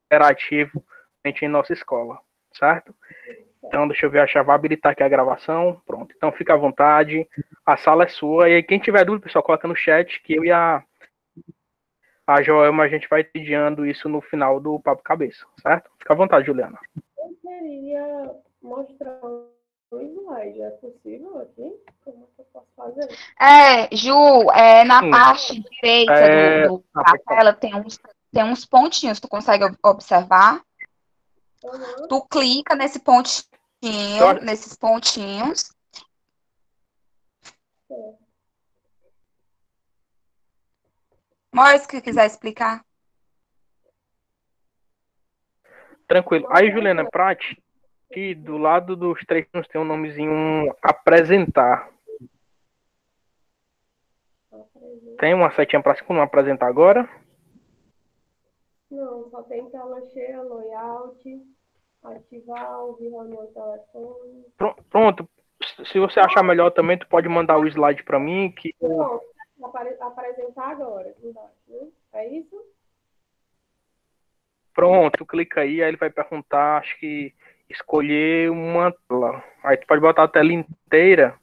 interativo em nossa escola, certo? Então, deixa eu ver, já vai habilitar aqui a gravação. Pronto. Então, fica à vontade. A sala é sua. E aí, quem tiver dúvida, pessoal, coloca no chat que eu e a Joelma, a gente vai pedindo isso no final do Papo Cabeça, certo? Fica à vontade, Juliana. Eu queria mostrar um slide. É possível aqui? Como é que eu posso fazer? Ju, na parte direita da tela tem uns pontinhos. Tu consegue observar? Uhum. Tu clica nesses pontinhos. Mas que quiser explicar. Tranquilo. Aí, Juliana, Prati, aqui do lado dos três tem um nomezinho apresentar. Tem uma setinha para cima, não apresentar agora? Não, só tem tela cheia, layout, ativar, ouvir reunião telefone. Pronto. Se você achar melhor também, tu pode mandar o slide para mim. Que pronto, apresentar agora. Né? É isso? Pronto, clica aí ele vai perguntar, acho que escolher uma tela. Aí tu pode botar a tela inteira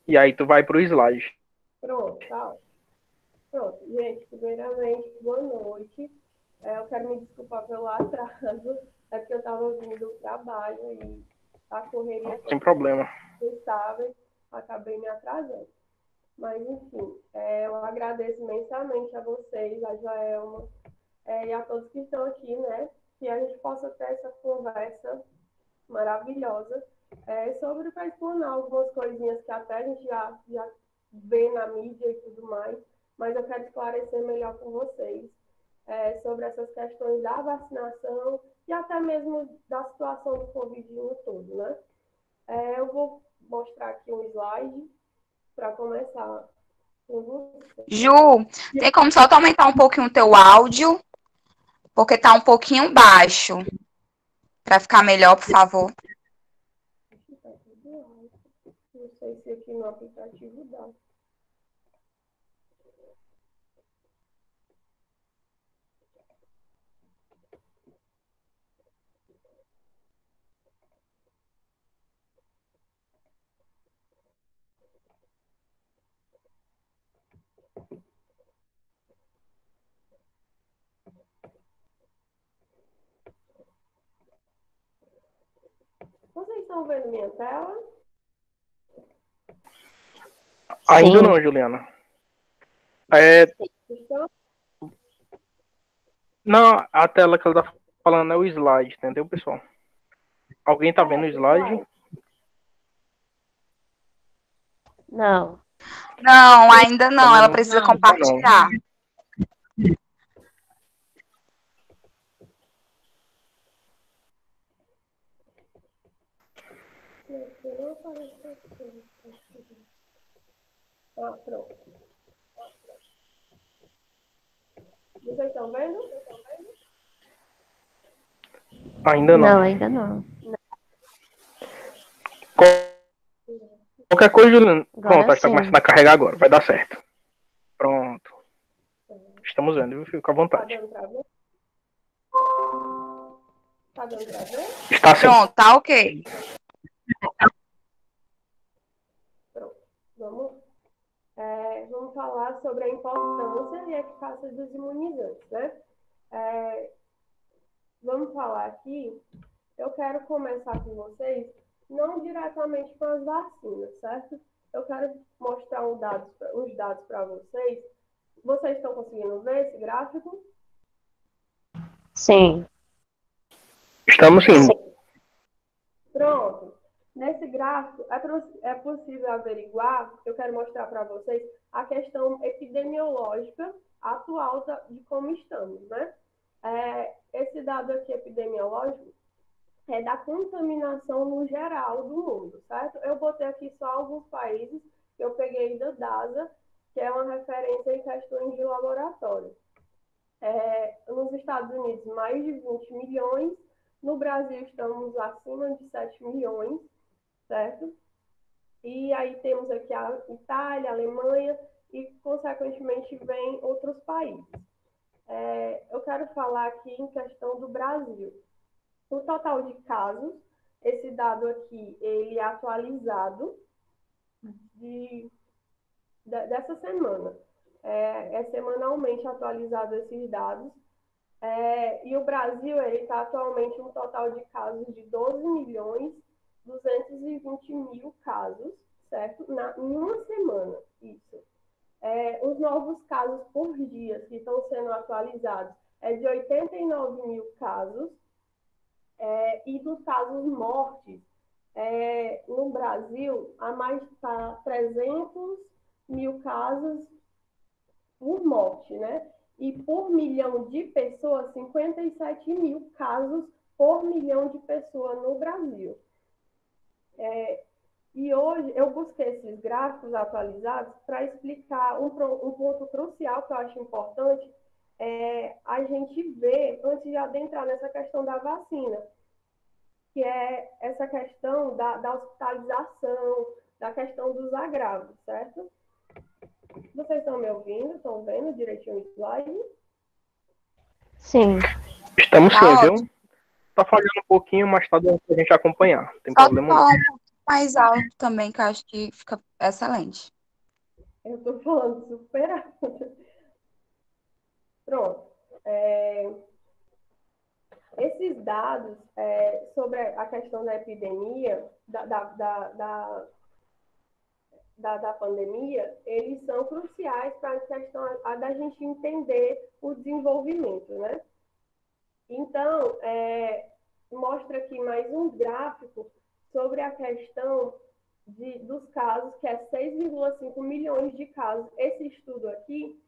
e aí tu vai pro slide. Pronto, tá. Pronto, gente, primeiramente, boa noite. Eu quero me desculpar pelo atraso, é porque eu estava vindo do trabalho e a correria... Sem problema. Estável, acabei me atrasando. Mas, enfim, eu agradeço imensamente a vocês, a Joelma, e a todos que estão aqui, né? Que a gente possa ter essa conversa maravilhosa sobre para explanar algumas coisinhas que até a gente já vê na mídia e tudo mais, mas eu quero esclarecer melhor com vocês sobre essas questões da vacinação e até mesmo da situação do Covid no todo, né? Eu vou mostrar aqui um slide para começar com você. Ju, tem como só aumentar um pouquinho o teu áudio? Porque tá um pouquinho baixo. Para ficar melhor, por favor. Não sei se aqui no aplicativo dá. Vocês estão vendo minha tela? Ainda não, Juliana. Estão? Não, a tela que ela tá falando é o slide, entendeu, pessoal? Alguém tá vendo o slide? Não. Não, ainda não. Ela precisa compartilhar. Pronto. Vocês estão vendo? Ainda não. Não, ainda não. Qualquer coisa, Juliana. Agora Pronto, acho que tá sim. começando a carregar agora. Vai dar certo. Pronto. Estamos vendo, viu? Fica à Tá vontade. dando pra ver? Tá dando pra ver? Está sim. Pronto, tá ok. Pronto. Vamos falar sobre a importância e a eficácia dos imunizantes, né? Vamos falar aqui. Eu quero começar com vocês, não diretamente com as vacinas, certo? Eu quero mostrar uns dados para vocês. Vocês estão conseguindo ver esse gráfico? Sim. Estamos sim. Pronto. Nesse gráfico, é possível averiguar, eu quero mostrar para vocês, a questão epidemiológica atual de como estamos, né? Esse dado aqui epidemiológico é da contaminação no geral do mundo, certo? Eu botei aqui só alguns países que eu peguei da DASA, que é uma referência em questões de laboratório. Nos Estados Unidos, mais de 20 milhões. No Brasil, estamos acima de 7 milhões, certo? E aí temos aqui a Itália, a Alemanha e, consequentemente, vem outros países. eu quero falar aqui em questão do Brasil. O total de casos, esse dado aqui, ele é atualizado dessa semana. É semanalmente atualizado esses dados. E o Brasil está atualmente um total de casos de 12.220.000 casos, certo? Em uma semana, isso. Os novos casos por dia que estão sendo atualizados é de 89.000 casos, e dos casos mortes, no Brasil, há mais de 300.000 casos por morte, né? E por milhão de pessoas, 57.000 casos por milhão de pessoas no Brasil. E hoje eu busquei esses gráficos atualizados para explicar um ponto crucial que eu acho importante, a gente ver, antes de adentrar nessa questão da vacina, que é essa questão da hospitalização, da questão dos agravos, certo? Vocês estão me ouvindo? Estão vendo direitinho o slide? Sim. Estamos Tá sim, ótimo. viu? Tá falhando um pouquinho, mas tá dando pra gente acompanhar. Não tem Só problema não. falar um pouco mais alto também, que eu acho que fica excelente. Eu estou falando super alto. Pronto. Esses dados sobre a questão da epidemia, da pandemia, eles são cruciais para a questão da gente entender o desenvolvimento, né? Então, mostra aqui mais um gráfico sobre a questão dos casos, que é 6,5 milhões de casos. Esse estudo aqui,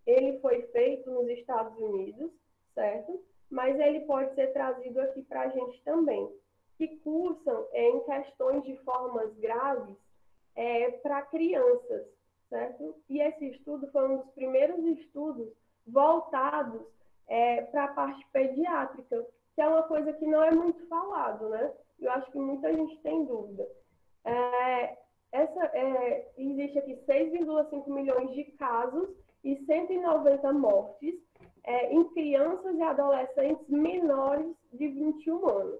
ele foi feito nos Estados Unidos, certo? Mas ele pode ser trazido aqui para a gente também, que cursam em questões de formas graves para crianças, certo? E esse estudo foi um dos primeiros estudos voltados para a parte pediátrica, que é uma coisa que não é muito falado, né? Eu acho que muita gente tem dúvida. Existe aqui 6,5 milhões de casos e 190 mortes em crianças e adolescentes menores de 21 anos.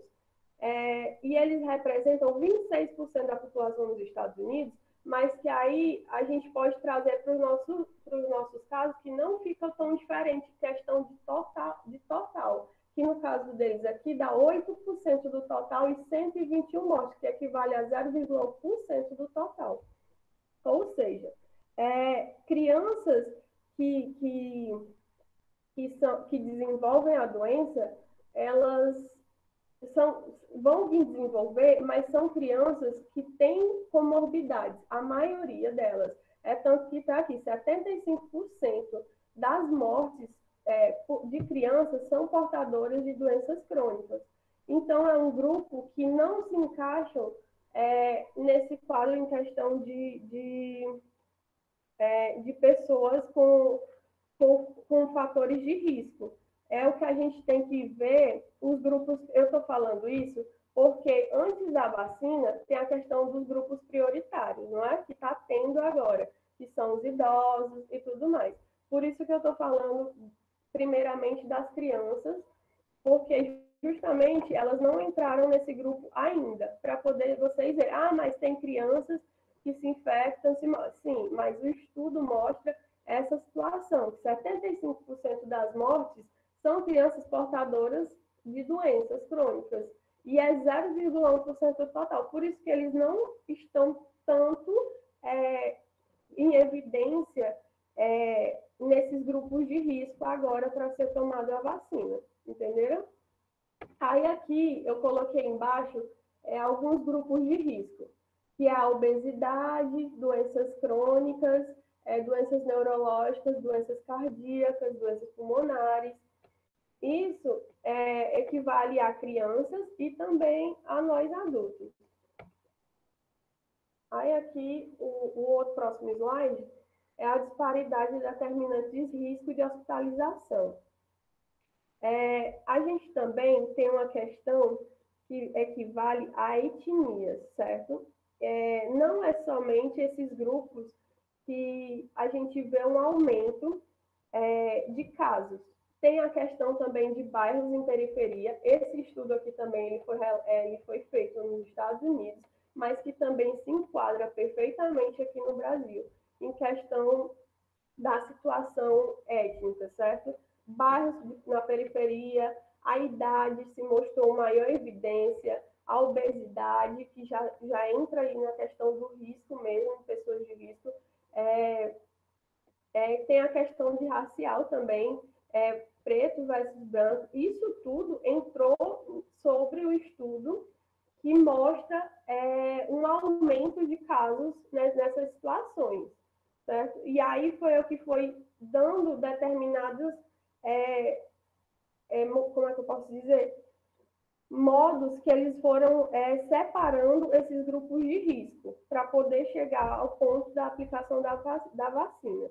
E eles representam 26% da população dos Estados Unidos, mas que aí a gente pode trazer para os nossos casos que não fica tão diferente questão de total, que no caso deles aqui dá 8% do total e 121 mortes, que equivale a 0,1% do total. Ou seja, crianças que desenvolvem a doença, elas vão vir desenvolver, mas são crianças que têm comorbidades, a maioria delas. Tanto que está aqui, 75% das mortes de crianças são portadoras de doenças crônicas. Então, é um grupo que não se encaixam nesse quadro em questão de pessoas com fatores de risco. É o que a gente tem que ver, os grupos, eu estou falando isso porque antes da vacina tem a questão dos grupos prioritários, não é? Que está tendo agora, que são os idosos e tudo mais. Por isso que eu estou falando primeiramente das crianças, porque justamente elas não entraram nesse grupo ainda, para poder vocês verem, mas tem crianças que se infectam, sim, mas o estudo mostra essa situação, que 75% das mortes são crianças portadoras de doenças crônicas, e é 0,1% do total. Por isso que eles não estão tanto em evidência nesses grupos de risco agora para ser tomada a vacina, entenderam? Aí aqui eu coloquei embaixo alguns grupos de risco, que é a obesidade, doenças crônicas, doenças neurológicas, doenças cardíacas, doenças pulmonares. Isso equivale a crianças e também a nós adultos. Aí aqui, o outro próximo slide é a disparidade de determinantes de risco de hospitalização. A gente também tem uma questão que equivale a etnias, certo? Não é somente esses grupos que a gente vê um aumento de casos, Tem a questão também de bairros em periferia. Esse estudo aqui também ele foi feito nos Estados Unidos, mas que também se enquadra perfeitamente aqui no Brasil, em questão da situação étnica, certo? Bairros na periferia, a idade se mostrou maior evidência, a obesidade, que já entra aí na questão do risco mesmo, pessoas de risco. Tem a questão de racial também, preto versus branco. Isso tudo entrou sobre o estudo que mostra um aumento de casos, né, nessas situações, certo? E aí foi o que foi dando determinados, como é que eu posso dizer? Modos que eles foram separando esses grupos de risco para poder chegar ao ponto da aplicação da vacina.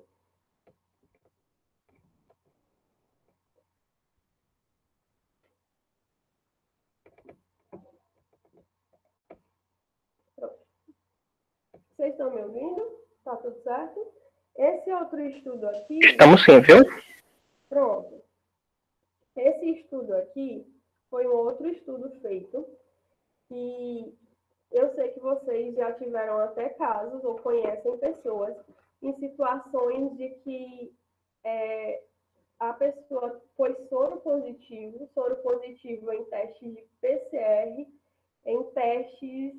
Vocês estão me ouvindo? Tá tudo certo? Esse outro estudo aqui... Estamos sim, viu? Pronto. Esse estudo aqui foi um outro estudo feito que eu sei que vocês já tiveram até casos ou conhecem pessoas em situações de que a pessoa foi soro positivo em testes de PCR, em testes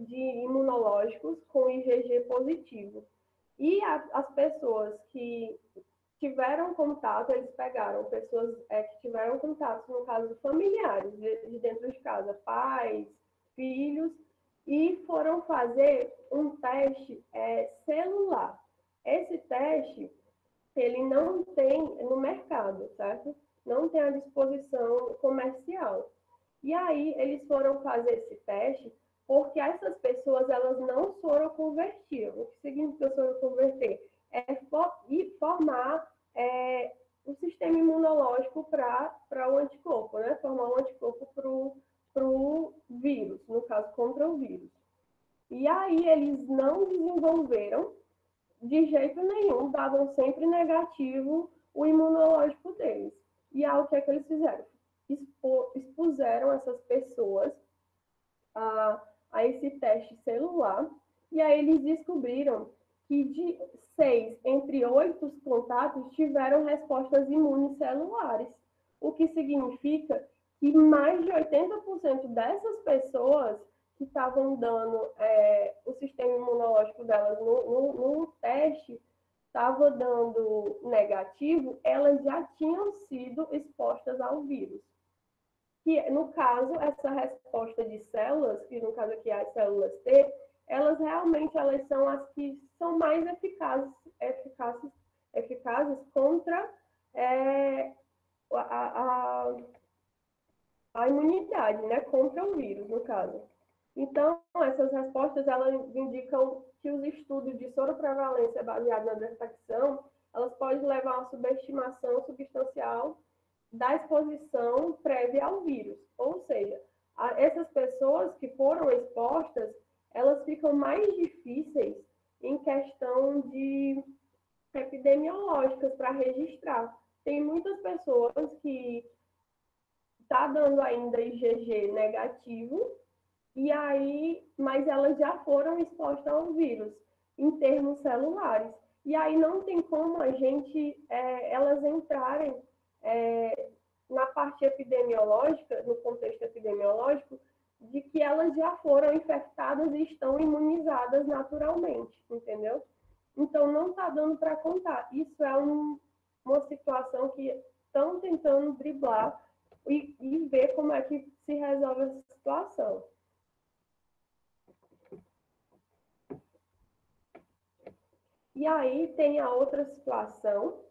de imunológicos com IgG positivo. E as pessoas que tiveram contato, eles pegaram pessoas que tiveram contato, no caso, familiares, de dentro de casa, pais, filhos, e foram fazer um teste celular. Esse teste, ele não tem no mercado, certo? Não tem à disposição comercial. E aí, eles foram fazer esse teste porque essas pessoas, elas não soroconvertiam. O que significa soroconverter? Formar o sistema imunológico para o anticorpo, né? Formar um anticorpo para o vírus, no caso, contra o vírus. E aí, eles não desenvolveram de jeito nenhum, davam sempre negativo o imunológico deles. E aí, o que é que eles fizeram? Expuseram essas pessoas a esse teste celular, e aí eles descobriram que de 6 entre 8 contatos tiveram respostas imunicelulares, o que significa que mais de 80% dessas pessoas que estavam dando o sistema imunológico delas no teste, estava dando negativo, elas já tinham sido expostas ao vírus. Que, no caso, essa resposta de células, que no caso aqui é as células T, elas realmente são as que são mais eficazes contra a imunidade, né? Contra o vírus, no caso. Então, essas respostas, elas indicam que os estudos de soroprevalência baseados na detecção, elas podem levar a uma subestimação substancial da exposição prévia ao vírus. Ou seja, essas pessoas que foram expostas, elas ficam mais difíceis em questão de epidemiológicas para registrar. Tem muitas pessoas que tá dando ainda IgG negativo, e aí, mas elas já foram expostas ao vírus em termos celulares. E aí não tem como a gente, elas entrarem na parte epidemiológica, no contexto epidemiológico, de que elas já foram infectadas e estão imunizadas naturalmente, entendeu? Então, não está dando para contar. Isso é uma situação que estão tentando driblar e ver como é que se resolve essa situação. E aí tem a outra situação,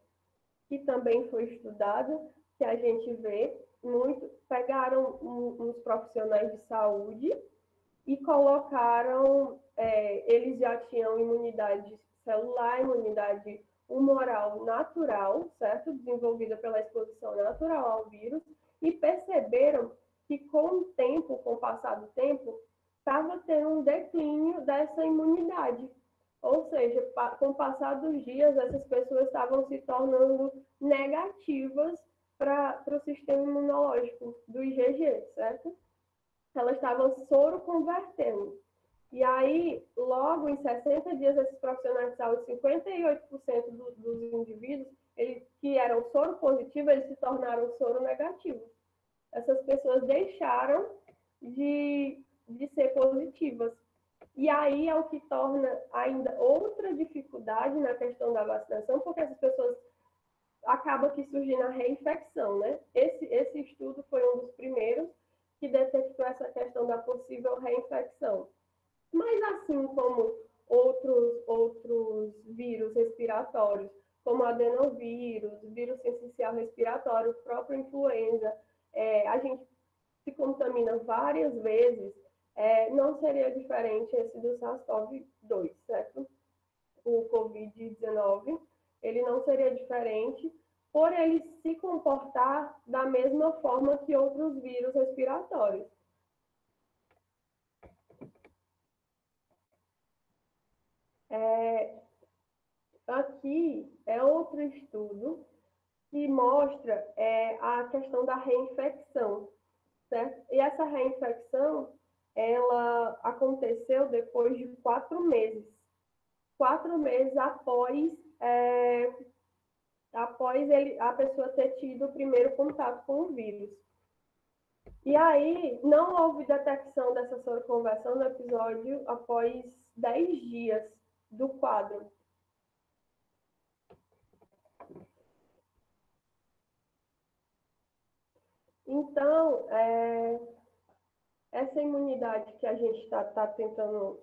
que também foi estudada, que a gente vê muito, pegaram uns profissionais de saúde e colocaram, eles já tinham imunidade celular, imunidade humoral natural, certo? Desenvolvida pela exposição natural ao vírus, e perceberam que com o tempo, com o passar do tempo, estava tendo um declínio dessa imunidade. Ou seja, com o passar dos dias, essas pessoas estavam se tornando negativas para o sistema imunológico do IgG, certo? Elas estavam soro-convertendo. E aí, logo em 60 dias, esses profissionais de saúde, 58% dos indivíduos que eram soro-positivos, eles se tornaram soro-negativos. Essas pessoas deixaram de ser positivas. E aí é o que torna ainda outra dificuldade na questão da vacinação, porque essas pessoas acabam que surgindo a reinfecção, né? Esse estudo foi um dos primeiros que detectou essa questão da possível reinfecção. Mas assim como outros vírus respiratórios, como adenovírus, vírus essencial respiratório, própria influenza, a gente se contamina várias vezes, não seria diferente esse do SARS-CoV-2, certo? O Covid-19, ele não seria diferente por ele se comportar da mesma forma que outros vírus respiratórios. Aqui é outro estudo que mostra a questão da reinfecção, certo? E essa reinfecção, ela aconteceu depois de 4 meses. 4 meses após a pessoa ter tido o primeiro contato com o vírus. E aí, não houve detecção dessa soroconversão no episódio após 10 dias do quadro. Então, essa imunidade que a gente está tentando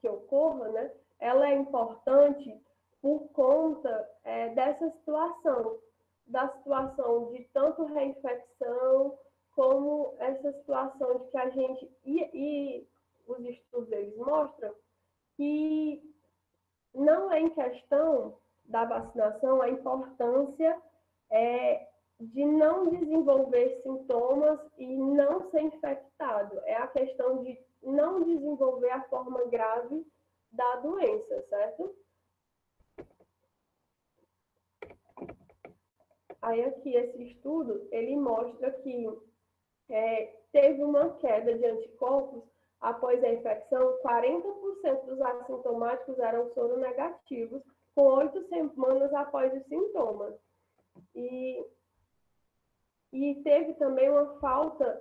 que ocorra, né, ela é importante por conta dessa situação, da situação de tanto reinfecção, como essa situação de que a gente, e os estudos eles mostram, que não é em questão da vacinação a importância de não desenvolver sintomas e não ser infectado. É a questão de não desenvolver a forma grave da doença, certo? Aí aqui, esse estudo, ele mostra que teve uma queda de anticorpos após a infecção. 40% dos assintomáticos eram soronegativos, com 8 semanas após os sintomas. E teve também uma falta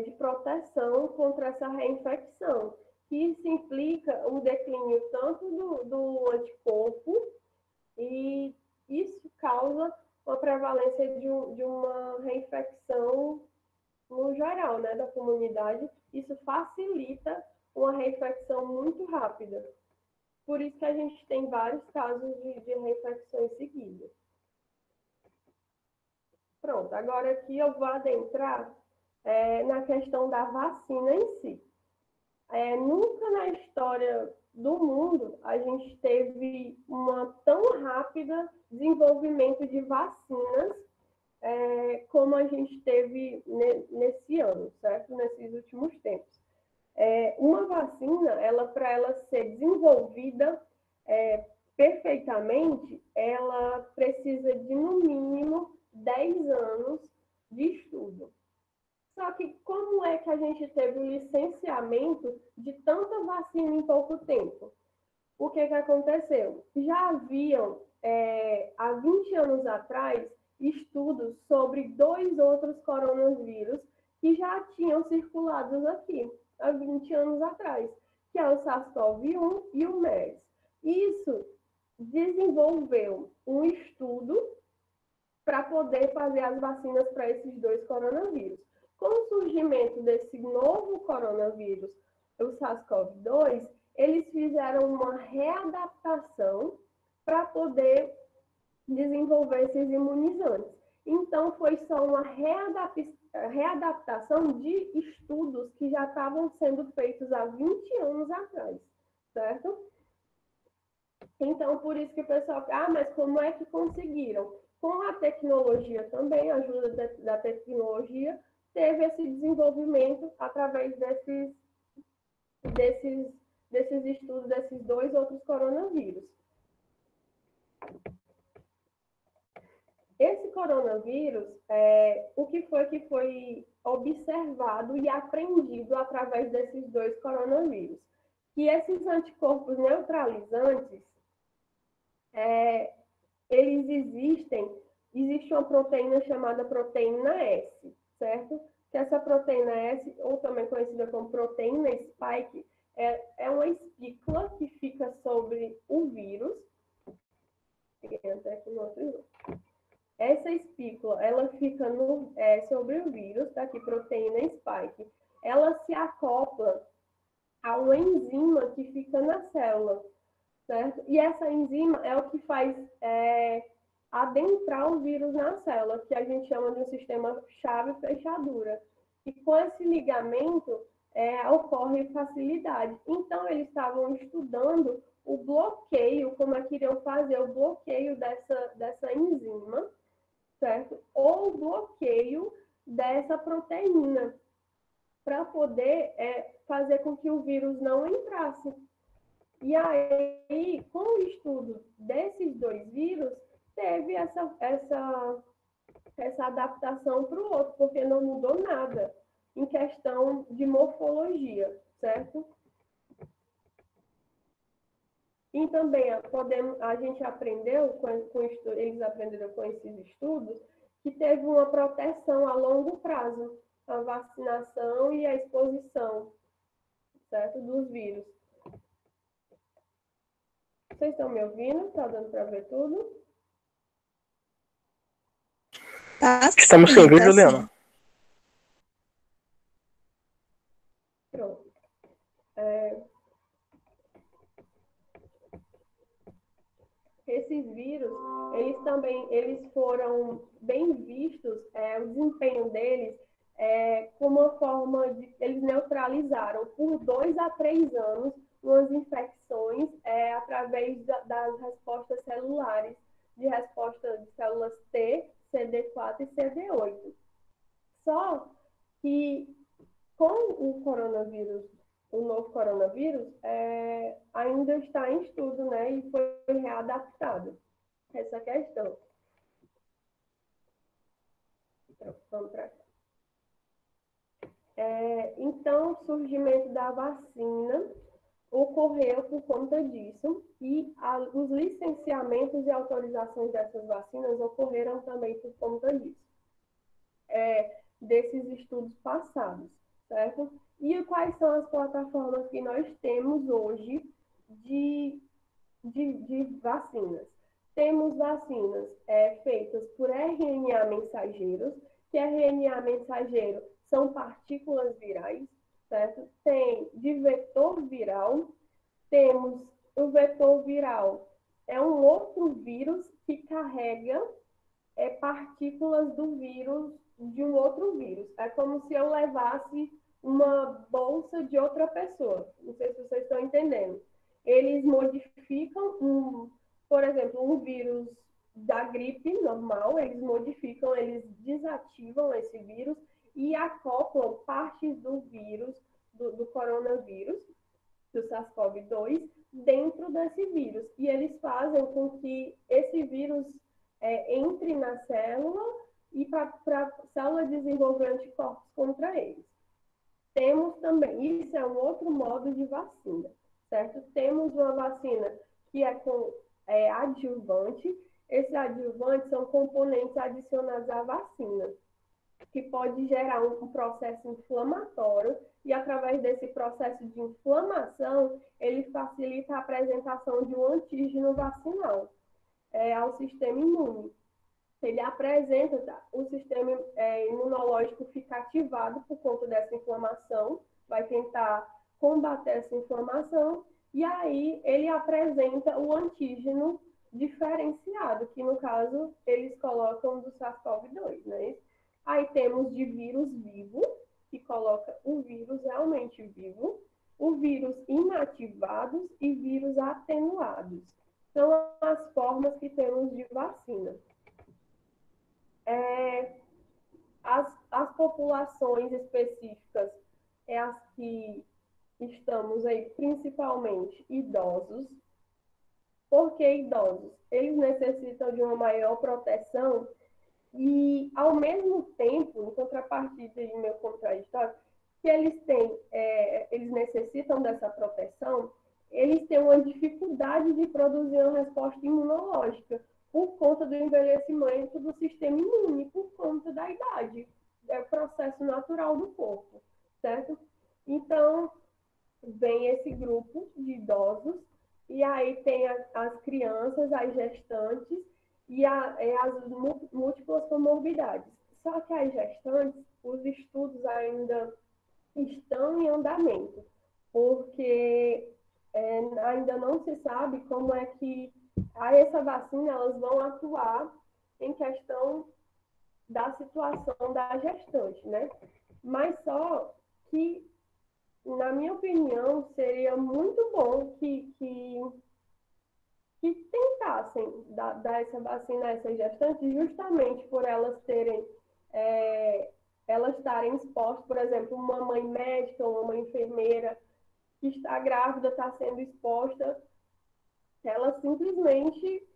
de proteção contra essa reinfecção, que isso implica um declínio tanto do anticorpo, e isso causa uma prevalência de uma reinfecção no geral, né, da comunidade. Isso facilita uma reinfecção muito rápida. Por isso que a gente tem vários casos de reinfecções seguidas. Pronto, agora aqui eu vou adentrar na questão da vacina em si. Nunca na história do mundo a gente teve uma tão rápida desenvolvimento de vacinas como a gente teve nesse ano, certo? Nesses últimos tempos. Uma vacina, para ela ser desenvolvida perfeitamente, ela precisa de, no mínimo, 10 anos de estudo. Só que como é que a gente teve o licenciamento de tanta vacina em pouco tempo? O que aconteceu? Já haviam, há 20 anos atrás, estudos sobre 2 outros coronavírus que já tinham circulado aqui, há 20 anos atrás, que é o SARS-CoV-1 e o MERS. Isso desenvolveu um estudo para poder fazer as vacinas para esses 2 coronavírus. Com o surgimento desse novo coronavírus, o SARS-CoV-2, eles fizeram uma readaptação para poder desenvolver esses imunizantes. Então, foi só uma readaptação de estudos que já estavam sendo feitos há 20 anos atrás, certo? Então, por isso que o pessoal... mas como é que conseguiram? Com a tecnologia também, a ajuda da tecnologia, teve esse desenvolvimento através desses desses estudos desses dois outros coronavírus. Esse coronavírus, o que foi observado e aprendido através desses dois coronavírus? Que esses anticorpos neutralizantes, eles existe uma proteína chamada proteína S, certo? Que essa proteína S, ou também conhecida como proteína spike, é uma espícula que fica sobre o vírus. Até aqui no outro. Essa espícula, ela fica sobre o vírus, tá aqui, proteína spike. Ela se acopla a uma enzima que fica na célula, certo? E essa enzima é o que faz adentrar o vírus na célula, que a gente chama de um sistema chave-fechadura. E com esse ligamento ocorre facilidade. Então, eles estavam estudando o bloqueio, como é que iriam fazer o bloqueio dessa enzima, certo? Ou o bloqueio dessa proteína, para poder fazer com que o vírus não entrasse. E aí, com o estudo desses dois vírus, teve essa adaptação para o outro, porque não mudou nada em questão de morfologia, certo? E também a gente aprendeu, eles aprenderam com esses estudos, que teve uma proteção a longo prazo, a vacinação e a exposição, certo, dos vírus. Vocês estão me ouvindo? Está dando para ver tudo? Estamos sem ouvir, Juliana. Pronto. Esses vírus, eles foram bem vistos, o desempenho deles, como uma forma de... Eles neutralizaram por 2 a 3 anos umas infecções através das respostas celulares, de resposta de células T, CD4 e CD8. Só que com o coronavírus, o novo coronavírus, ainda está em estudo, né? E foi readaptado essa questão. Então, vamos para cá. Então, o surgimento da vacina ocorreu por conta disso e os licenciamentos e autorizações dessas vacinas ocorreram também por conta disso, desses estudos passados, certo? E quais são as plataformas que nós temos hoje de vacinas? Temos vacinas feitas por RNA mensageiros, que RNA mensageiro são partículas virais, certo? Tem de vetor viral, temos o vetor viral, é um outro vírus que carrega partículas do vírus, de um outro vírus. É como se eu levasse uma bolsa de outra pessoa. Não sei se vocês estão entendendo. Eles modificam, por exemplo, um vírus da gripe normal, eles modificam, eles desativam esse vírus e acoplam partes do vírus, do coronavírus, do SARS-CoV-2, dentro desse vírus. E eles fazem com que esse vírus entre na célula e para a célula desenvolver anticorpos contra eles. Temos também, isso é um outro modo de vacina, certo? Temos uma vacina que é com adjuvante. Esses adjuvantes são componentes adicionados à vacina, que pode gerar um processo inflamatório e, através desse processo de inflamação, ele facilita a apresentação de um antígeno vacinal ao sistema imune. Ele apresenta, o sistema imunológico fica ativado por conta dessa inflamação, vai tentar combater essa inflamação, e aí ele apresenta o antígeno diferenciado, que no caso eles colocam do SARS-CoV-2, né? Aí temos de vírus vivo, que coloca o vírus realmente vivo, o vírus inativados e vírus atenuados. São as formas que temos de vacina. As populações específicas as que estamos aí principalmente idosos. Por que idosos? Eles necessitam de uma maior proteção e, ao mesmo tempo, em contrapartida e meu contraditório, que eles necessitam dessa proteção, eles têm uma dificuldade de produzir uma resposta imunológica por conta do envelhecimento do sistema imune, por conta da idade. É o processo natural do corpo, certo? Então, vem esse grupo de idosos, e aí tem as crianças, as gestantes e as múltiplas comorbidades. Só que as gestantes, os estudos ainda estão em andamento, porque ainda não se sabe como é que essa vacina elas vão atuar em questão da situação da gestante, né? Mas só que, na minha opinião, seria muito bom que tentassem dar essa vacina a essas gestantes, justamente por elas estarem expostas, por exemplo, uma mãe médica, uma enfermeira que está grávida, está sendo exposta, ela simplesmente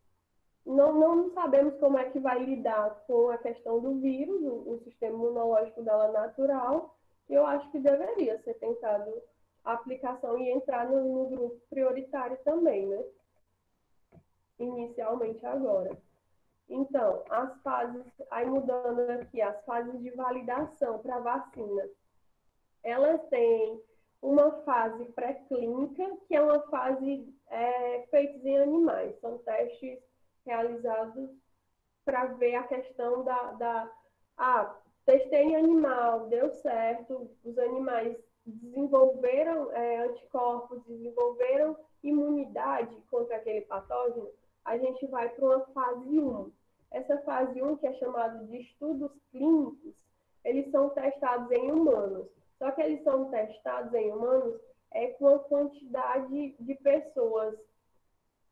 não sabemos como é que vai lidar com a questão do vírus, o sistema imunológico dela natural. Eu acho que deveria ser tentado a aplicação e entrar no grupo prioritário também, né? Inicialmente agora. Então, as fases, aí mudando aqui, as fases de validação para a vacina, elas têm uma fase pré-clínica, que é uma fase feita em animais, são testes realizados para ver a questão testei em animal, deu certo, os animais desenvolveram anticorpos, desenvolveram imunidade contra aquele patógeno, a gente vai para uma fase 1. Essa fase 1, que é chamada de estudos clínicos, eles são testados em humanos. Só que eles são testados em humanos com uma quantidade de pessoas,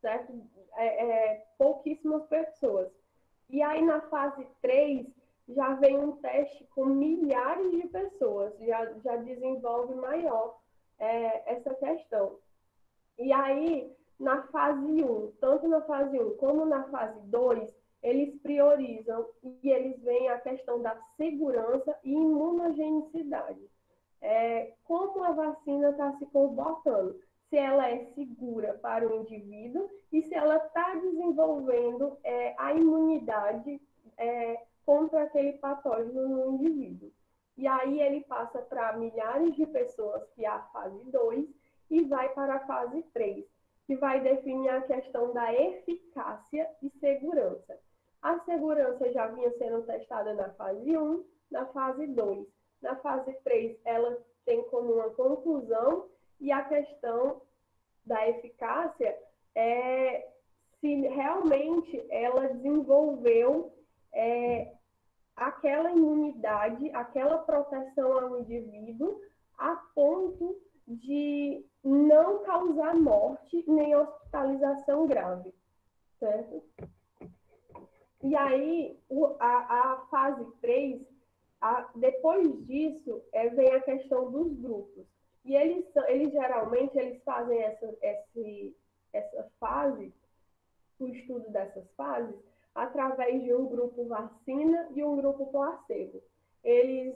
certo? Pouquíssimas pessoas. E aí, na fase 3, já vem um teste com milhares de pessoas, já desenvolve maior essa questão. E aí, na fase 1, tanto na fase 1 como na fase 2, eles priorizam e eles veem a questão da segurança e imunogenicidade. Como a vacina está se comportando, se ela é segura para o indivíduo e se ela está desenvolvendo a imunidade contra aquele patógeno no indivíduo. E aí ele passa para milhares de pessoas, que é a fase 2, e vai para a fase 3, que vai definir a questão da eficácia e segurança. A segurança já vinha sendo testada na fase 1, na fase 2. Na fase 3, ela tem como uma conclusão, e a questão da eficácia é se realmente ela desenvolveu aquela imunidade, aquela proteção ao indivíduo, a ponto de não causar morte nem hospitalização grave, certo? E aí, a fase 3, depois disso, vem a questão dos grupos. E eles geralmente fazem essa fase, o estudo dessas fases, através de um grupo vacina e um grupo placebo. Eles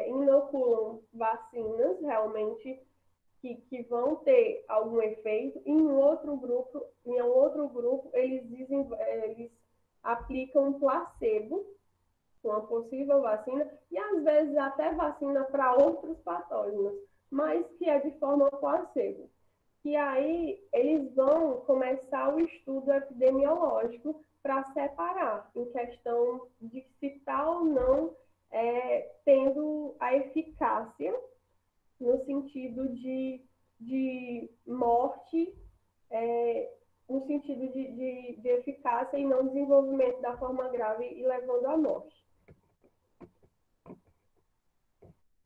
inoculam vacinas realmente que vão ter algum efeito, e em um outro grupo eles aplicam um placebo, uma possível vacina, e às vezes até vacina para outros patógenos, mas que é de forma placebo. E aí eles vão começar o estudo epidemiológico para separar, em questão de se está ou não tendo a eficácia, no sentido de morte, no sentido de eficácia e não desenvolvimento da forma grave e levando à morte.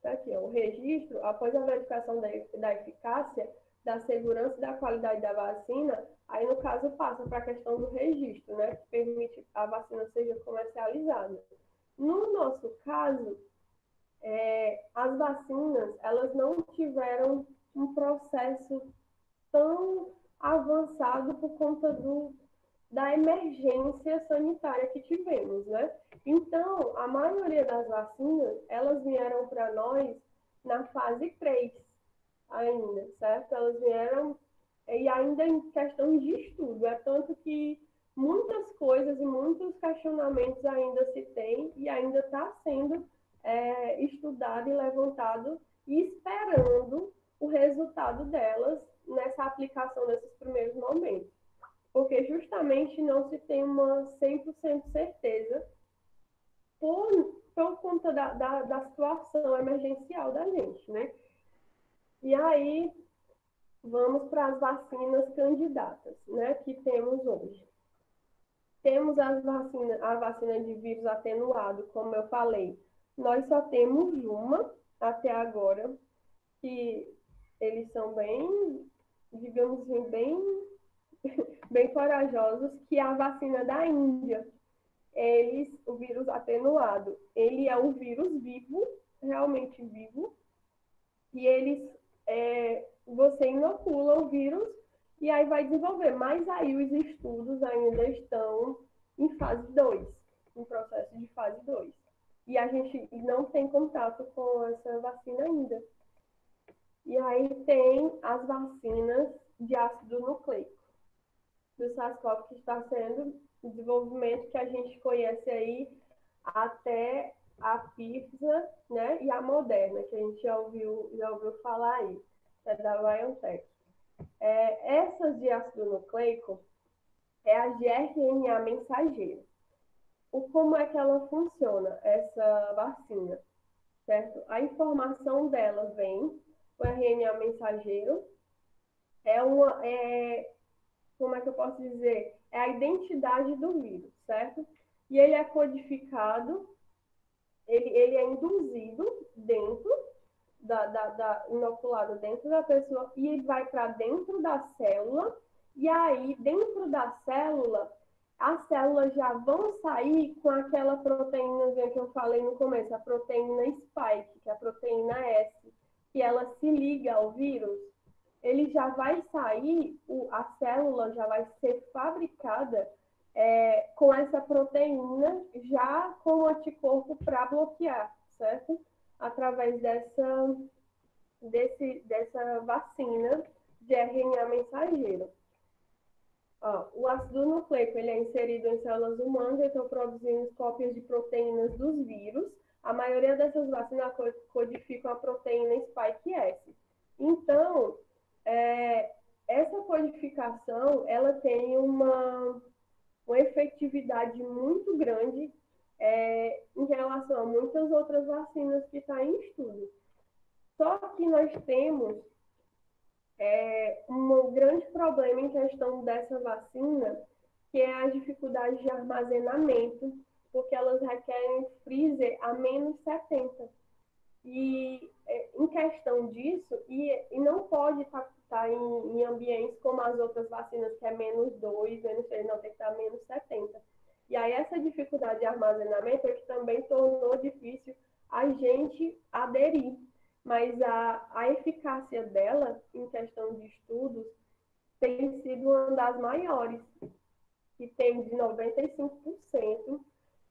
Tá aqui, o registro, após a verificação da eficácia, da segurança e da qualidade da vacina, aí no caso passa para a questão do registro, né, que permite que a vacina seja comercializada. No nosso caso, as vacinas, elas não tiveram um processo tão avançado por conta da emergência sanitária que tivemos, né? Então, a maioria das vacinas, elas vieram para nós na fase 3 ainda, certo? Elas vieram e ainda em questão de estudo, é tanto que muitas coisas e muitos questionamentos ainda se tem e ainda está sendo estudado e levantado e esperando o resultado delas nessa aplicação desses primeiros momentos. Porque justamente não se tem uma 100% certeza por conta da situação emergencial da gente, né? E aí, vamos para as vacinas candidatas, né, que temos hoje. Temos a vacina de vírus atenuado, como eu falei. Nós só temos uma até agora, que eles são bem, digamos assim, bem corajosos, que é a vacina da Índia. O vírus atenuado, ele é um vírus vivo, realmente vivo, e você inocula o vírus e aí vai desenvolver. Mas aí os estudos ainda estão em fase 2, em processo de fase 2. E a gente não tem contato com essa vacina ainda. E aí tem as vacinas de ácido nucleico do SARS-CoV, que está sendo o desenvolvimento que a gente conhece aí até a Pfizer, né, e a Moderna, que a gente já ouviu falar aí, é da BioNTech. Essas de ácido nucleico é a de RNA mensageiro. Como é que ela funciona, essa vacina? Certo? A informação dela vem, o RNA mensageiro, como é que eu posso dizer? É a identidade do vírus, certo? E ele é codificado, ele é induzido dentro inoculado dentro da pessoa e ele vai para dentro da célula, e aí, dentro da célula, as células já vão sair com aquela proteína que eu falei no começo, a proteína spike, que é a proteína S, que ela se liga ao vírus. Ele já vai sair, a célula já vai ser fabricada com essa proteína, já com o anticorpo para bloquear, certo? Através dessa vacina de RNA mensageiro. O ácido nucleico ele é inserido em células humanas e estão produzindo cópias de proteínas dos vírus. A maioria dessas vacinas codificam a proteína Spike S. Então, essa codificação ela tem uma efetividade muito grande em relação a muitas outras vacinas que estão em estudo. Só que nós temos um grande problema em questão dessa vacina, que é a dificuldade de armazenamento, porque elas requerem freezer a -70. E em questão disso, e não pode estar em ambientes como as outras vacinas, que é -2, -3, não, tem que estar -70. E aí essa dificuldade de armazenamento é que também tornou difícil a gente aderir. Mas a eficácia dela, em questão de estudos, tem sido uma das maiores, que tem de 95%,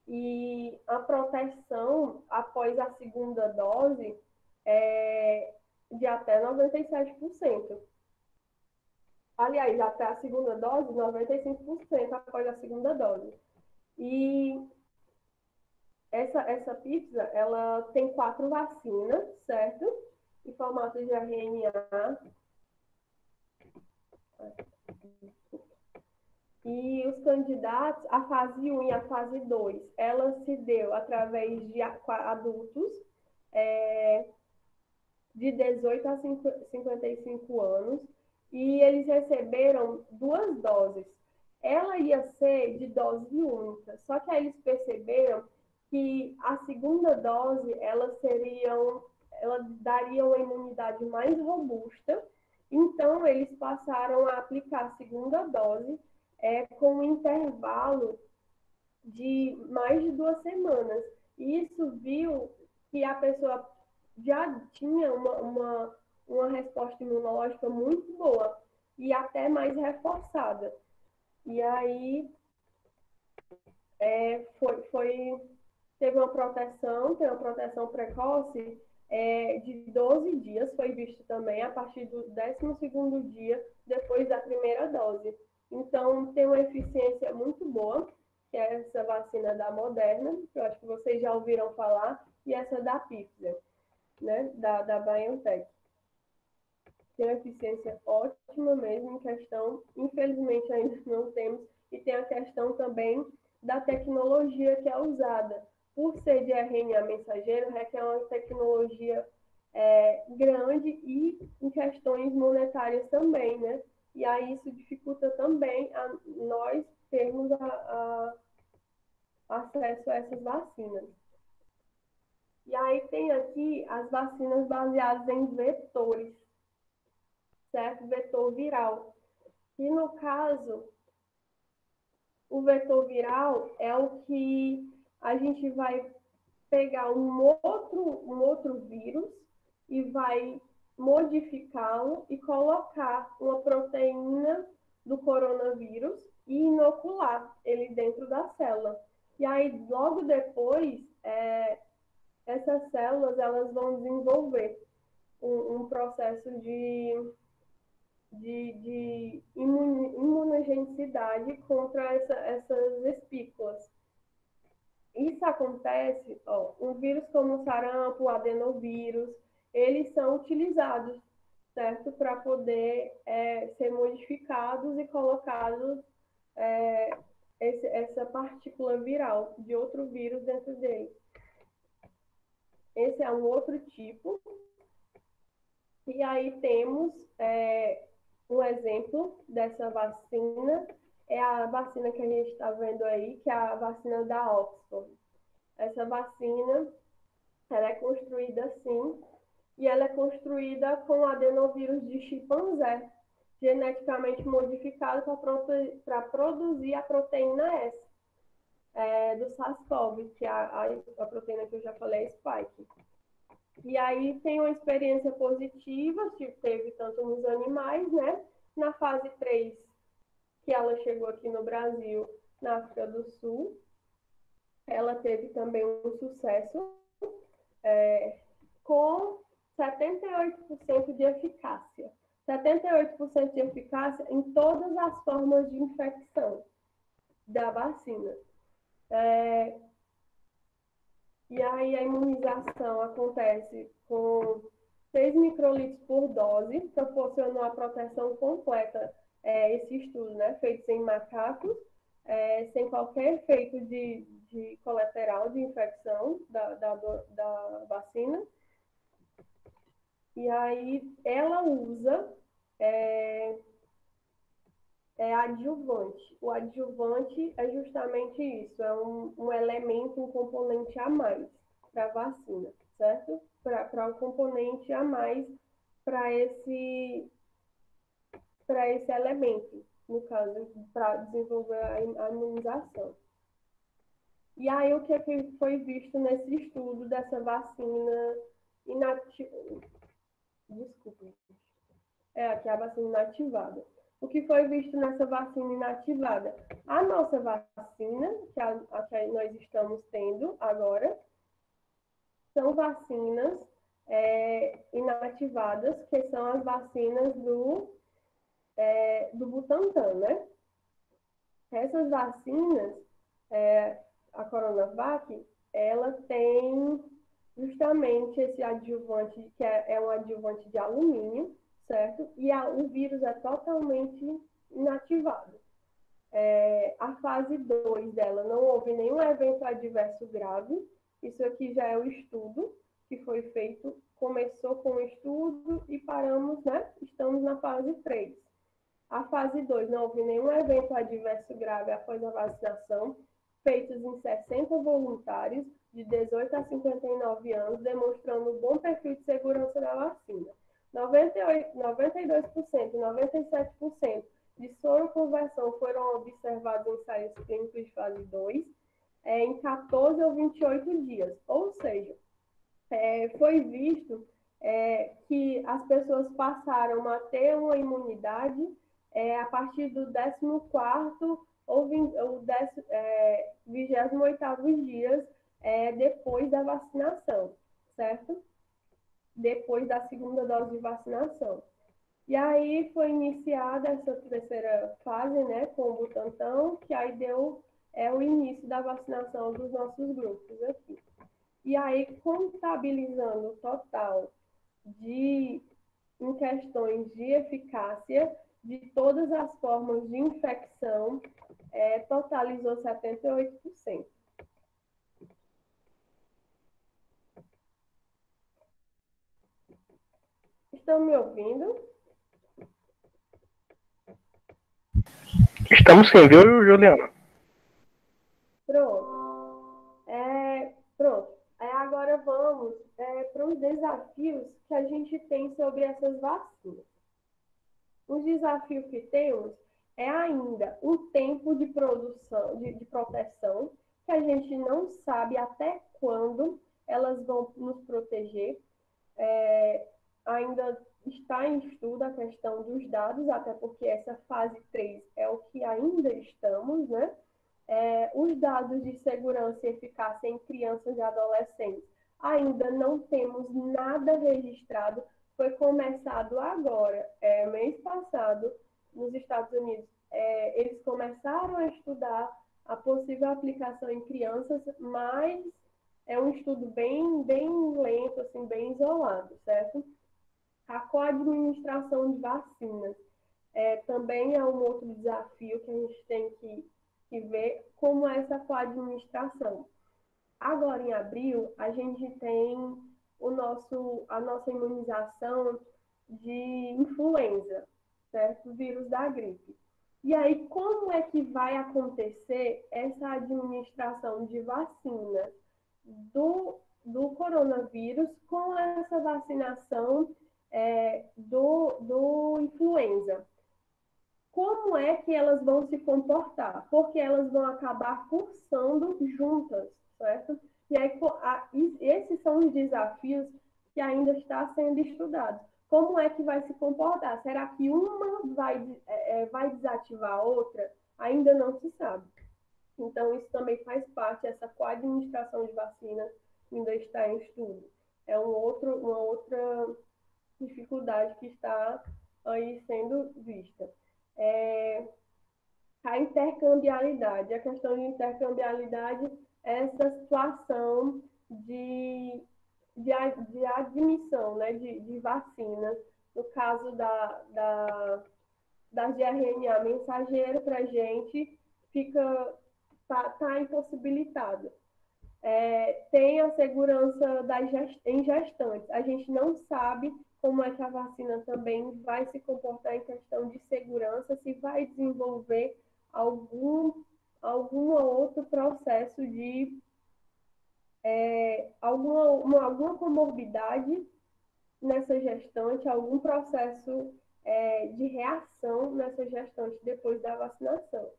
e a proteção após a segunda dose é de até 97%. Aliás, até a segunda dose, 95% após a segunda dose. E essa pizza, ela tem 4 vacinas, certo? Em formato de RNA. E os candidatos, a fase 1 e a fase 2, ela se deu através de adultos de 18 a 55 anos, e eles receberam 2 doses. Ela ia ser de dose única, só que aí eles perceberam que a segunda dose, ela daria uma imunidade mais robusta, então eles passaram a aplicar a segunda dose com um intervalo de mais de 2 semanas. E isso viu que a pessoa já tinha uma resposta imunológica muito boa e até mais reforçada. E aí teve uma proteção precoce de 12 dias, foi visto também a partir do 12º dia depois da primeira dose. Então, tem uma eficiência muito boa, que é essa vacina da Moderna, que eu acho que vocês já ouviram falar, e essa da Pfizer, né, da BioNTech. Tem uma eficiência ótima mesmo em questão, infelizmente ainda não temos, e tem a questão também da tecnologia que é usada. Por ser de RNA mensageiro, requer uma tecnologia grande e em questões monetárias também, né? E aí isso dificulta também a nós termos acesso a essas vacinas. E aí tem aqui as vacinas baseadas em vetores, certo? Vetor viral. E no caso, o vetor viral é o que a gente vai pegar um outro vírus e vai modificá-lo e colocar uma proteína do coronavírus e inocular ele dentro da célula. E aí, logo depois, essas células elas vão desenvolver um processo de imunogenicidade contra essas espículas. Isso acontece, um vírus como o sarampo, o adenovírus, eles são utilizados, certo? Para poder ser modificados e colocados essa partícula viral de outro vírus dentro dele. Esse é um outro tipo. E aí temos um exemplo dessa vacina, é a vacina que a gente está vendo aí, que é a vacina da Oxford. Essa vacina, ela é construída assim, e ela é construída com adenovírus de chimpanzé, geneticamente modificado para produzir a proteína S do SARS-CoV, que é a proteína que eu já falei, Spike. E aí tem uma experiência positiva, que teve tanto nos animais, né? Na fase 3, que ela chegou aqui no Brasil, na África do Sul, ela teve também um sucesso com 78% de eficácia. 78% de eficácia em todas as formas de infecção da vacina. E aí a imunização acontece com 6 microlitros por dose, proporcionou a proteção completa, esse estudo, né, feito em macacos, sem qualquer efeito de colateral de infecção da vacina. E aí ela usa adjuvante. O adjuvante é justamente isso, é um elemento, um componente a mais para a vacina, certo? Para o componente a mais para esse elemento, no caso, para desenvolver a imunização. E aí o que foi visto nesse estudo dessa vacina inativada? Desculpa. Aqui é a vacina inativada. O que foi visto nessa vacina inativada? A nossa vacina, a que nós estamos tendo agora, são vacinas inativadas, que são as vacinas do Butantan, né? Essas vacinas, a Coronavac, ela tem justamente esse adjuvante, que é um adjuvante de alumínio, certo? E o vírus é totalmente inativado. A fase 2 dela não houve nenhum evento adverso grave. Isso aqui já é o estudo que foi feito. Começou com o estudo e paramos, né? Estamos na fase 3. A fase 2 não houve nenhum evento adverso grave após a vacinação, feitos em 60 voluntários de 18 a 59 anos, demonstrando um bom perfil de segurança da vacina. 92% e 97% de soroconversão foram observados em ensaios clínicos de fase 2 em 14 ou 28 dias. Ou seja, foi visto que as pessoas passaram a ter uma imunidade a partir do 14º ou 28º dias depois da vacinação, certo? Depois da segunda dose de vacinação. E aí foi iniciada essa terceira fase, né, com o Butantan, que aí deu o início da vacinação dos nossos grupos aqui. E aí, contabilizando o total em questões de eficácia de todas as formas de infecção, totalizou 78%. Estão me ouvindo? Estamos sim, viu, Juliana? Pronto. Pronto. Agora vamos para os desafios que a gente tem sobre essas vacinas. Os desafios que temos é ainda o tempo de produção, de proteção, que a gente não sabe até quando elas vão nos proteger. Ainda está em estudo a questão dos dados, até porque essa fase 3 é o que ainda estamos, né? Os dados de segurança e eficácia em crianças e adolescentes ainda não temos nada registrado. Foi começado agora, mês passado, nos Estados Unidos, eles começaram a estudar a possível aplicação em crianças, mas é um estudo bem, bem lento, assim, bem isolado, certo? A coadministração de vacinas também é um outro desafio que a gente tem que ver como é essa coadministração. Agora, em abril, a gente tem a nossa imunização de influenza, certo? O vírus da gripe. E aí, como é que vai acontecer essa administração de vacinas do coronavírus com essa vacinação do influenza? Como é que elas vão se comportar? Porque elas vão acabar cursando juntas, certo? E aí, esses são os desafios que ainda estão sendo estudados. Como é que vai se comportar? Será que uma vai desativar a outra? Ainda não se sabe. Então, isso também faz parte, essa coadministração de vacinas ainda está em estudo. É uma outra dificuldade que está aí sendo vista. A intercambialidade. A questão de intercambialidade é essa situação de admissão, né, de vacinas. No caso das de RNA mensageiro, para a gente, tá impossibilitado. Tem a segurança em gestantes. A gente não sabe como é que a vacina também vai se comportar em questão de segurança, se vai desenvolver algum outro processo de alguma comorbidade nessa gestante, algum processo de reação nessa gestante depois da vacinação.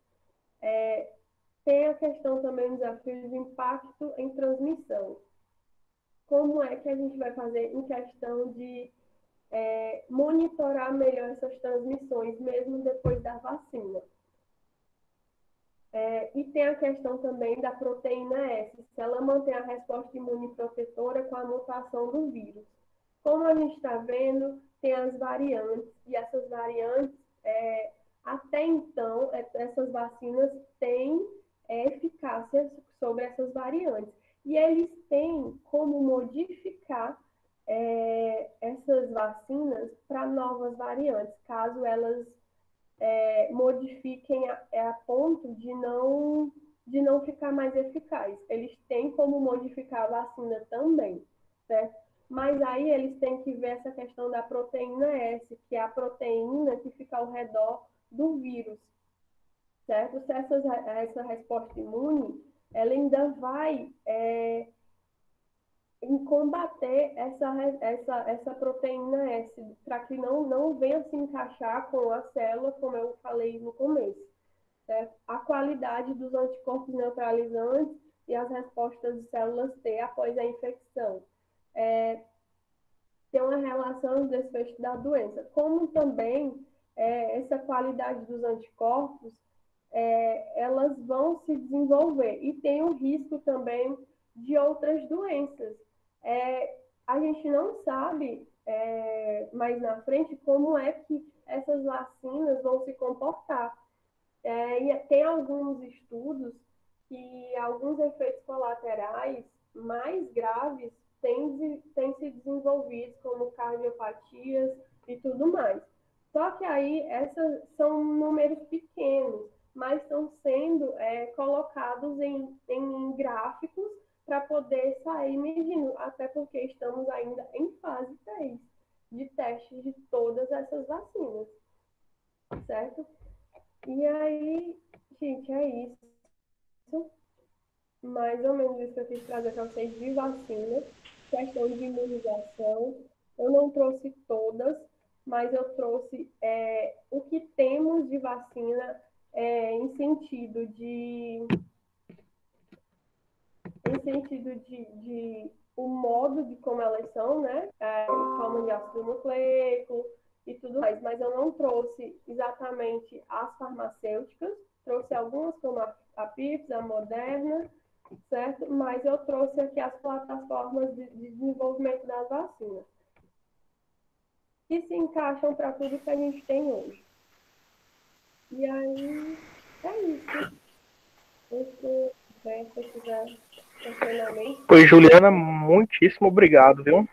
Tem a questão também do desafio de impacto em transmissão. Como é que a gente vai fazer em questão de monitorar melhor essas transmissões, mesmo depois da vacina? E tem a questão também da proteína S, se ela mantém a resposta imune protetora com a mutação do vírus. Como a gente está vendo, tem as variantes, e essas variantes, até então, essas vacinas têm eficácia sobre essas variantes. E eles têm como modificar essas vacinas para novas variantes, caso elas modifiquem a ponto de não ficar mais eficaz. Eles têm como modificar a vacina também, certo? Mas aí eles têm que ver essa questão da proteína S, que é a proteína que fica ao redor do vírus, certo? Se essa resposta imune, ela ainda vai em combater essa proteína S, para que não venha se encaixar com a célula, como eu falei no começo. Certo? A qualidade dos anticorpos neutralizantes e as respostas de células T após a infecção. Tem uma duração e desfecho da doença, como também essa qualidade dos anticorpos, elas vão se desenvolver e tem o risco também de outras doenças. A gente não sabe mais na frente como é que essas vacinas vão se comportar. E tem alguns estudos que alguns efeitos colaterais mais graves têm se desenvolvido, como cardiopatias e tudo mais. Só que aí, essas são números pequenos, mas estão sendo colocados em gráficos para poder sair medindo, até porque estamos ainda em fase 3 de testes de todas essas vacinas, certo? E aí, gente, é isso. Mais ou menos isso que eu quis trazer para vocês de vacina, questão de imunização. Eu não trouxe todas, mas eu trouxe o que temos de vacina em sentido de o modo de como elas são, né? Forma de ácido nucleico e tudo mais, mas eu não trouxe exatamente as farmacêuticas, trouxe algumas como a Pfizer, a Moderna, certo? Mas eu trouxe aqui as plataformas de desenvolvimento das vacinas, que se encaixam para tudo que a gente tem hoje. E aí, é isso. Se quiser questionamento. Pois, Juliana, muitíssimo obrigado, viu?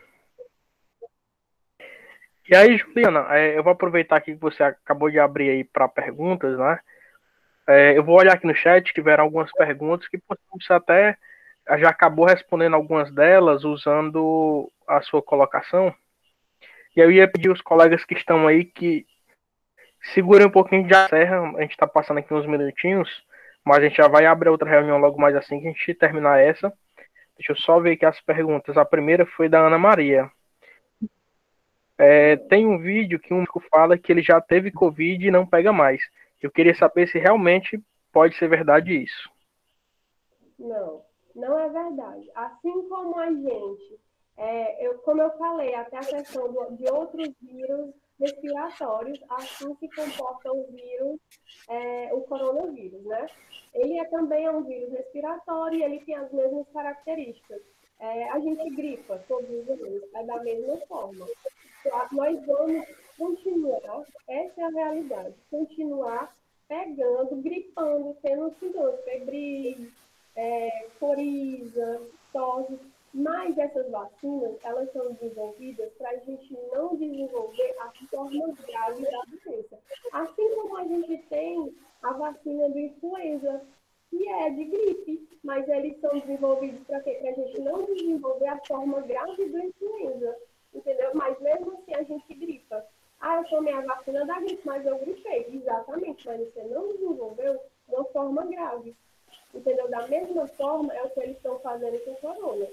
E aí, Juliana, eu vou aproveitar aqui que você acabou de abrir aí para perguntas, né? Eu vou olhar aqui no chat, tiveram algumas perguntas que você até já acabou respondendo algumas delas usando a sua colocação. E eu ia pedir aos colegas que estão aí que segurem um pouquinho de a serra, a gente está passando aqui uns minutinhos, mas a gente já vai abrir outra reunião logo mais assim que a gente terminar essa. Deixa eu só ver aqui as perguntas. A primeira foi da Ana Maria. Tem um vídeo que um médico fala que ele já teve Covid e não pega mais. Eu queria saber se realmente pode ser verdade isso. Não, não é verdade. Assim como a gente, como eu falei, até a questão de outros vírus respiratórios, assim se comporta o vírus, o coronavírus, né? Ele também é um vírus respiratório e ele tem as mesmas características. A gente gripa todos os anos, é da mesma forma. Nós vamos continuar, essa é a realidade, continuar pegando, gripando, tendo sintomas, febril, coriza, tosse, mas essas vacinas, elas são desenvolvidas para a gente não desenvolver as formas graves da doença. Assim como a gente tem a vacina do influenza, que é de gripe, mas eles são desenvolvidos para quê? Para a gente não desenvolver a forma grave do influenza, entendeu? Mas mesmo assim a gente gripa. Eu tomei a vacina da gripe, mas eu gripei. Exatamente, mas você não desenvolveu uma forma grave. Entendeu? Da mesma forma é o que eles estão fazendo com o corona,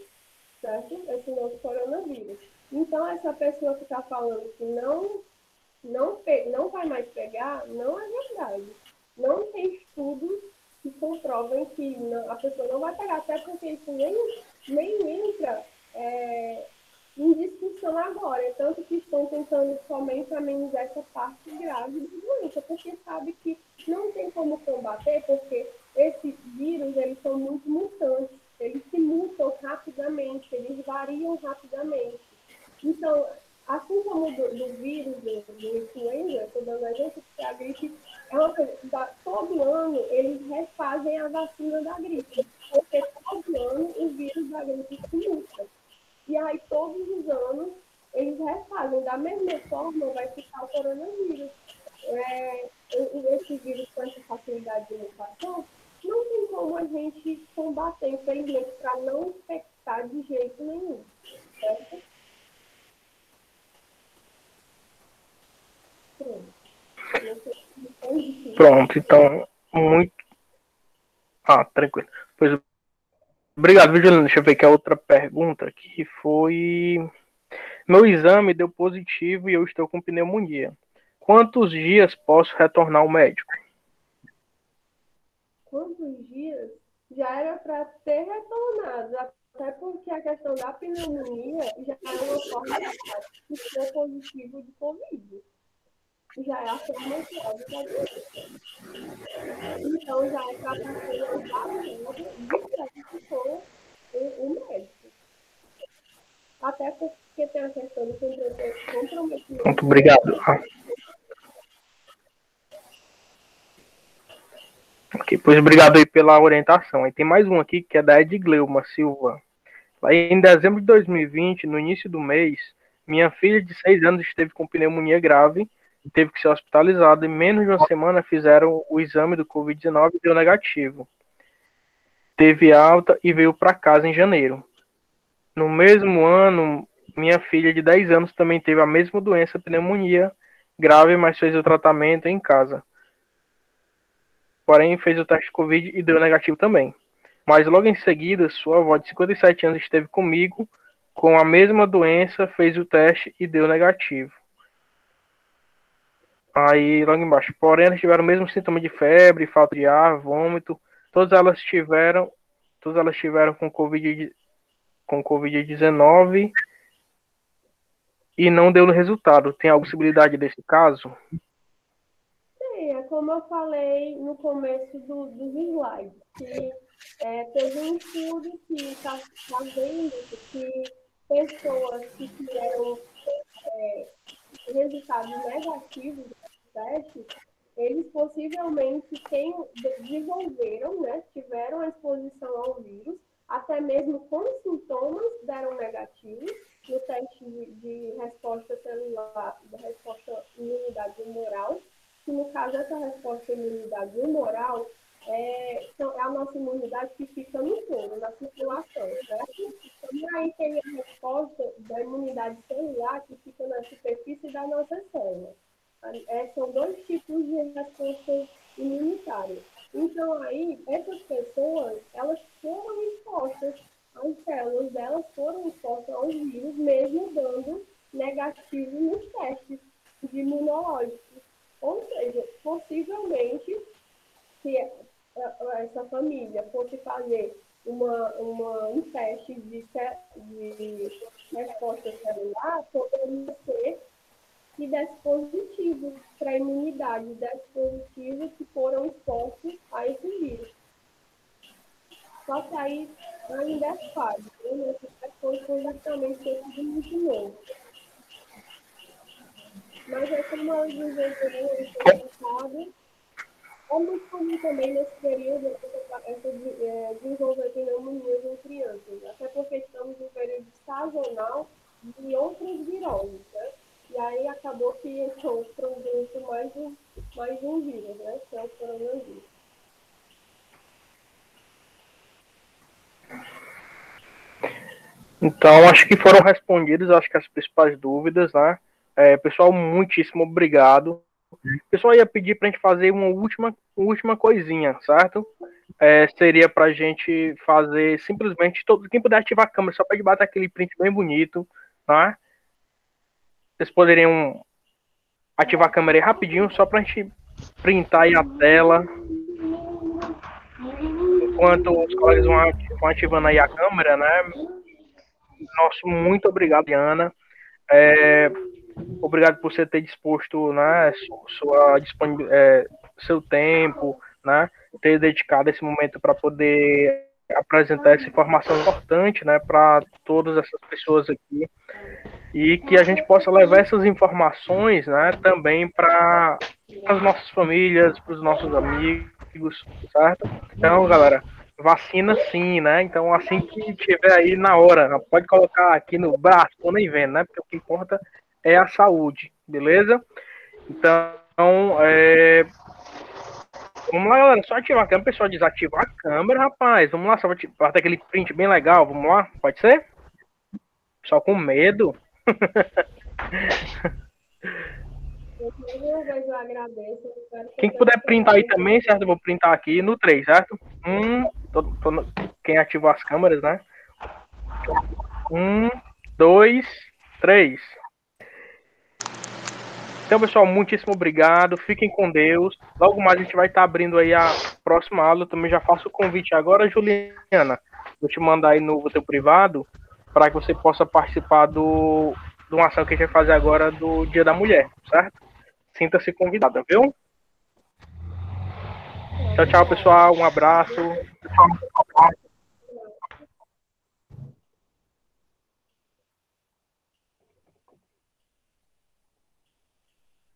certo? Esse novo coronavírus. Então, essa pessoa que está falando que não vai mais pegar, não é verdade. Não tem estudos que comprovem que a pessoa não vai pegar, até porque isso nem entra em discussão agora. Tanto que estão tentando somente amenizar essa parte grave da doença, porque sabe que não tem como combater, porque esses vírus, eles são muito mutantes, eles se mutam rapidamente, eles variam rapidamente. Então, assim como do vírus, do influenza, estou dando exemplo, porque a gripe é uma coisa, todo ano eles refazem a vacina da gripe, porque todo ano o vírus da gripe se muta. E aí, todos os anos, eles refazem. Da mesma forma, vai ficar o coronavírus. Esse vírus com essa facilidade de mutação, não tem como a gente combater, infelizmente, para não infectar de jeito nenhum. Certo? Pronto, então, muito... tranquilo. Pois, obrigado, Virgilino. Deixa eu ver aqui a outra pergunta, que foi... Meu exame deu positivo e eu estou com pneumonia. Quantos dias posso retornar ao médico? Quantos dias? Já era para ter retornado, até porque a questão da pneumonia já é uma forma que for positivo de Covid. Já é a forma grave da doença. Então, já é para a pessoa estar de frente com o médico. Até porque tem a questão do comprometimento. Muito obrigado. Ok, pois obrigado aí pela orientação. Aí tem mais um aqui que é da Edgleuma Silva. Aí em dezembro de 2020, no início do mês, minha filha de 6 anos esteve com pneumonia grave, teve que ser hospitalizada. Em menos de uma semana fizeram o exame do Covid-19 e deu negativo. Teve alta e veio para casa em janeiro. No mesmo ano, minha filha de 10 anos também teve a mesma doença, pneumonia grave, mas fez o tratamento em casa. Porém, fez o teste de Covid e deu negativo também. Mas logo em seguida, sua avó de 57 anos esteve comigo com a mesma doença, fez o teste e deu negativo. Aí, logo embaixo, porém, elas tiveram o mesmo sintoma de febre, falta de ar, vômito. Todas elas tiveram com Covid-19 e não deu resultado. Tem alguma possibilidade desse caso? Sim, é como eu falei no começo dos slides, que teve um estudo que está vendo que pessoas que tiveram resultados negativos do teste, eles possivelmente desenvolveram, né, tiveram a exposição ao vírus, até mesmo com sintomas deram negativos no teste de resposta celular, da resposta imunidade humoral, que no caso essa resposta imunidade humoral é a nossa imunidade que fica no corpo, na circulação, certo? E aí tem a resposta da imunidade celular que fica na superfície da nossa célula. São dois tipos de resposta imunitária. Então, aí, essas pessoas, elas foram expostas, as células delas foram expostas aos vírus, mesmo dando negativo nos testes de imunológicos. Ou seja, possivelmente, se essa família fosse fazer um teste de resposta celular, poderia ser que desse positivo para a imunidade, desse positivo que foram expostos a esse vírus. Só que aí ainda é falho, né? Esse teste foi justamente esse muito novo. Mas é como eu desenvolvi, é muito comum também nesse período desenvolver pneumonias em crianças, até porque estamos em um período sazonal de outras viroses, né? E aí acabou que entrou para um grupo mais um vírus, né? Que é o coronavírus. Então, acho que foram respondidas, acho que as principais dúvidas, né? Pessoal, muitíssimo obrigado. O pessoal ia pedir para a gente fazer uma última coisinha, certo? Seria para a gente fazer simplesmente, quem puder ativar a câmera, só para bater aquele print bem bonito, tá? Vocês poderiam ativar a câmera aí rapidinho, só para a gente printar aí a tela. Enquanto os colegas vão ativando aí a câmera, né? Nosso muito obrigado, Diana. Obrigado por você ter disposto, né, seu tempo, né, ter dedicado esse momento para poder apresentar essa informação importante, né, para todas essas pessoas aqui, e que a gente possa levar essas informações, né, também para as nossas famílias, para os nossos amigos, certo? Então, galera, vacina sim, né? Então, assim que tiver aí na hora, pode colocar aqui no braço, tô nem vendo, né? Porque o que importa é a saúde, beleza? Então, vamos lá, galera, só ativar a câmera, pessoal, desativar a câmera, rapaz, vamos lá, só para ter aquele print bem legal, vamos lá, pode ser? Só com medo. Eu agradeço. Quem puder printar aí também, certo? Eu vou printar aqui no 3, certo? Quem ativou as câmeras, né? 1, 2, 3. Então, pessoal, muitíssimo obrigado. Fiquem com Deus. Logo mais a gente vai estar abrindo aí a próxima aula. Eu também já faço o convite agora, Juliana. Vou te mandar aí no teu privado para que você possa participar do de uma ação que a gente vai fazer agora do Dia da Mulher, certo? Sinta-se convidada, viu? Tchau, tchau, pessoal. Um abraço.